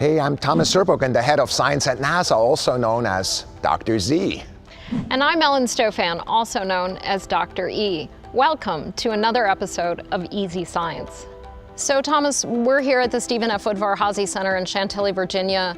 Hey, I'm Thomas Zurbuchen, the head of science at NASA, also known as Dr. Z. And I'm Ellen Stofan, also known as Dr. E. Welcome to another episode of Easy Science. So Thomas, we're here at the Stephen F. Udvar-Hazy Center in Chantilly, Virginia,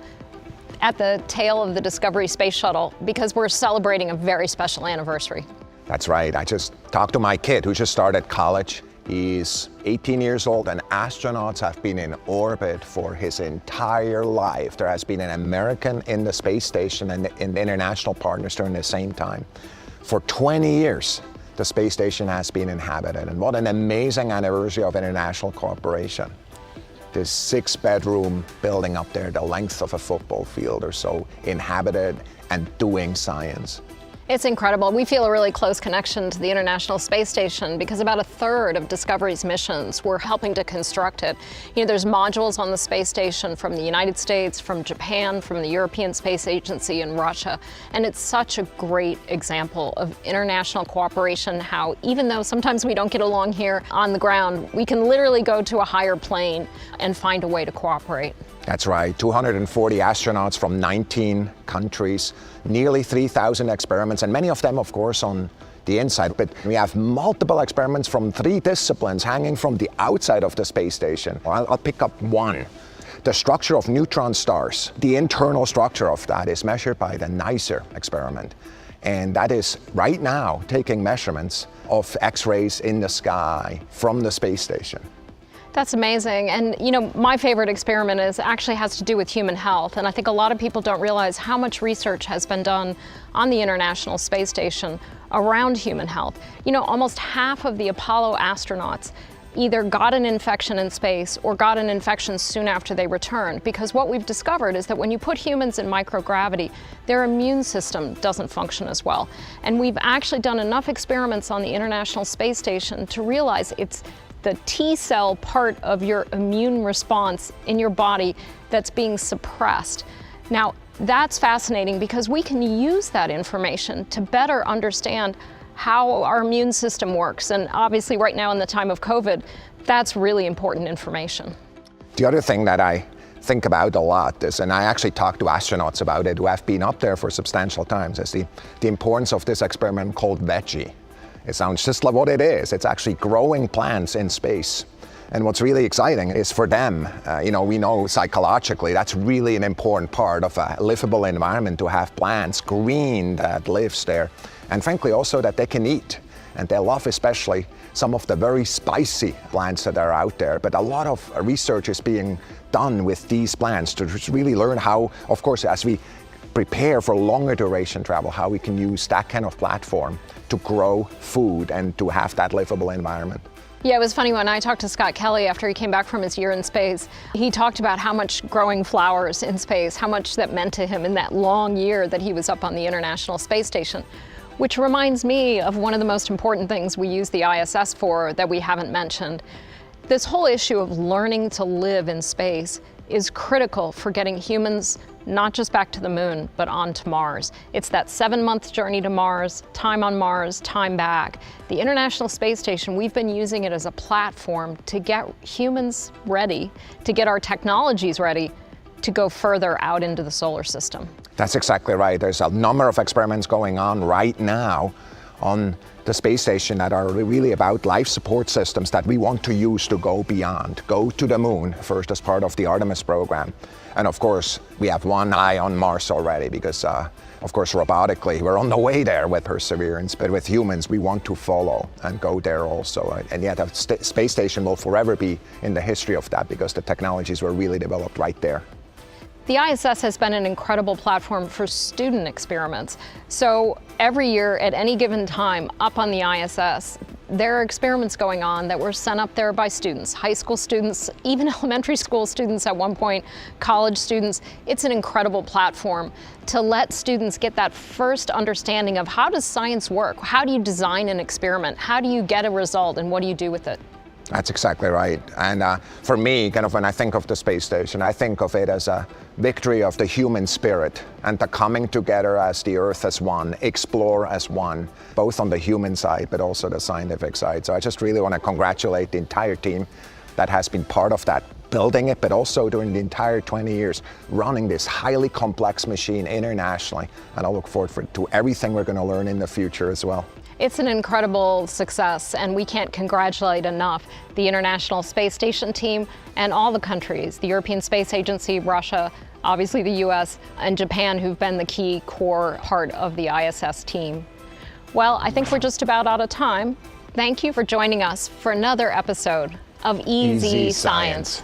at the tail of the Discovery Space Shuttle, because we're celebrating a very special anniversary. That's right. I just talked to my kid who just started college. He's 18 years old, and astronauts have been in orbit for his entire life. There has been an American in the space station and in international partners during the same time. For 20 years, the space station has been inhabited, and what an amazing anniversary of international cooperation. This 6-bedroom building up there, the length of a football field or so, inhabited and doing science. It's incredible. We feel a really close connection to the International Space Station because about a third of Discovery's missions were helping to construct it. You know, there's modules on the space station from the United States, from Japan, from the European Space Agency, and Russia. And it's such a great example of international cooperation, how even though sometimes we don't get along here on the ground, we can literally go to a higher plane and find a way to cooperate. That's right, 240 astronauts from 19 countries, nearly 3,000 experiments, and many of them, of course, on the inside. But we have multiple experiments from 3 disciplines hanging from the outside of the space station. I'll pick up one. The structure of neutron stars. The internal structure of that is measured by the NICER experiment. And that is right now taking measurements of X-rays in the sky from the space station. That's amazing. And you know, my favorite experiment actually has to do with human health. And I think a lot of people don't realize how much research has been done on the International Space Station around human health. You know, almost half of the Apollo astronauts either got an infection in space or got an infection soon after they returned, because what we've discovered is that when you put humans in microgravity, their immune system doesn't function as well. And we've actually done enough experiments on the International Space Station to realize it's the T-cell part of your immune response in your body that's being suppressed. Now, that's fascinating because we can use that information to better understand how our immune system works. And obviously right now in the time of COVID, that's really important information. The other thing that I think about a lot is, and I actually talk to astronauts about it who have been up there for substantial times, is the importance of this experiment called Veggie. It sounds just like what it is. It's actually growing plants in space. And what's really exciting is for them, we know psychologically that's really an important part of a livable environment, to have plants, green, that lives there. And frankly also that they can eat. And they love especially some of the very spicy plants that are out there. But a lot of research is being done with these plants to just really learn how, of course, as we prepare for longer duration travel, how we can use that kind of platform to grow food and to have that livable environment. Yeah, it was funny when I talked to Scott Kelly after he came back from his year in space. He talked about how much growing flowers in space, how much that meant to him in that long year that he was up on the International Space Station. Which reminds me of one of the most important things we use the ISS for that we haven't mentioned. This whole issue of learning to live in space is critical for getting humans not just back to the moon, but on to Mars. It's that 7-month journey to Mars, time on Mars, time back. The International Space Station, we've been using it as a platform to get humans ready, to get our technologies ready to go further out into the solar system. That's exactly right. There's a number of experiments going on right now on the space station that are really about life support systems that we want to use to go beyond, go to the moon first as part of the Artemis program. And of course, we have one eye on Mars already because, of course, robotically, we're on the way there with Perseverance, but with humans, we want to follow and go there also. And yet, the space station will forever be in the history of that because the technologies were really developed right there. The ISS has been an incredible platform for student experiments. So every year at any given time up on the ISS, there are experiments going on that were sent up there by students, high school students, even elementary school students at one point, college students. It's an incredible platform to let students get that first understanding of how does science work? How do you design an experiment? How do you get a result and what do you do with it? That's exactly right. And for me, kind of when I think of the space station, I think of it as a victory of the human spirit and the coming together as the Earth as one, explore as one, both on the human side, but also the scientific side. So I just really want to congratulate the entire team that has been part of that building it, but also during the entire 20 years running this highly complex machine internationally. And I look forward to everything we're going to learn in the future as well. It's an incredible success, and we can't congratulate enough the International Space Station team and all the countries, the European Space Agency, Russia, obviously the US, and Japan, who've been the key core part of the ISS team. Well, I think we're just about out of time. Thank you for joining us for another episode of Easy Science.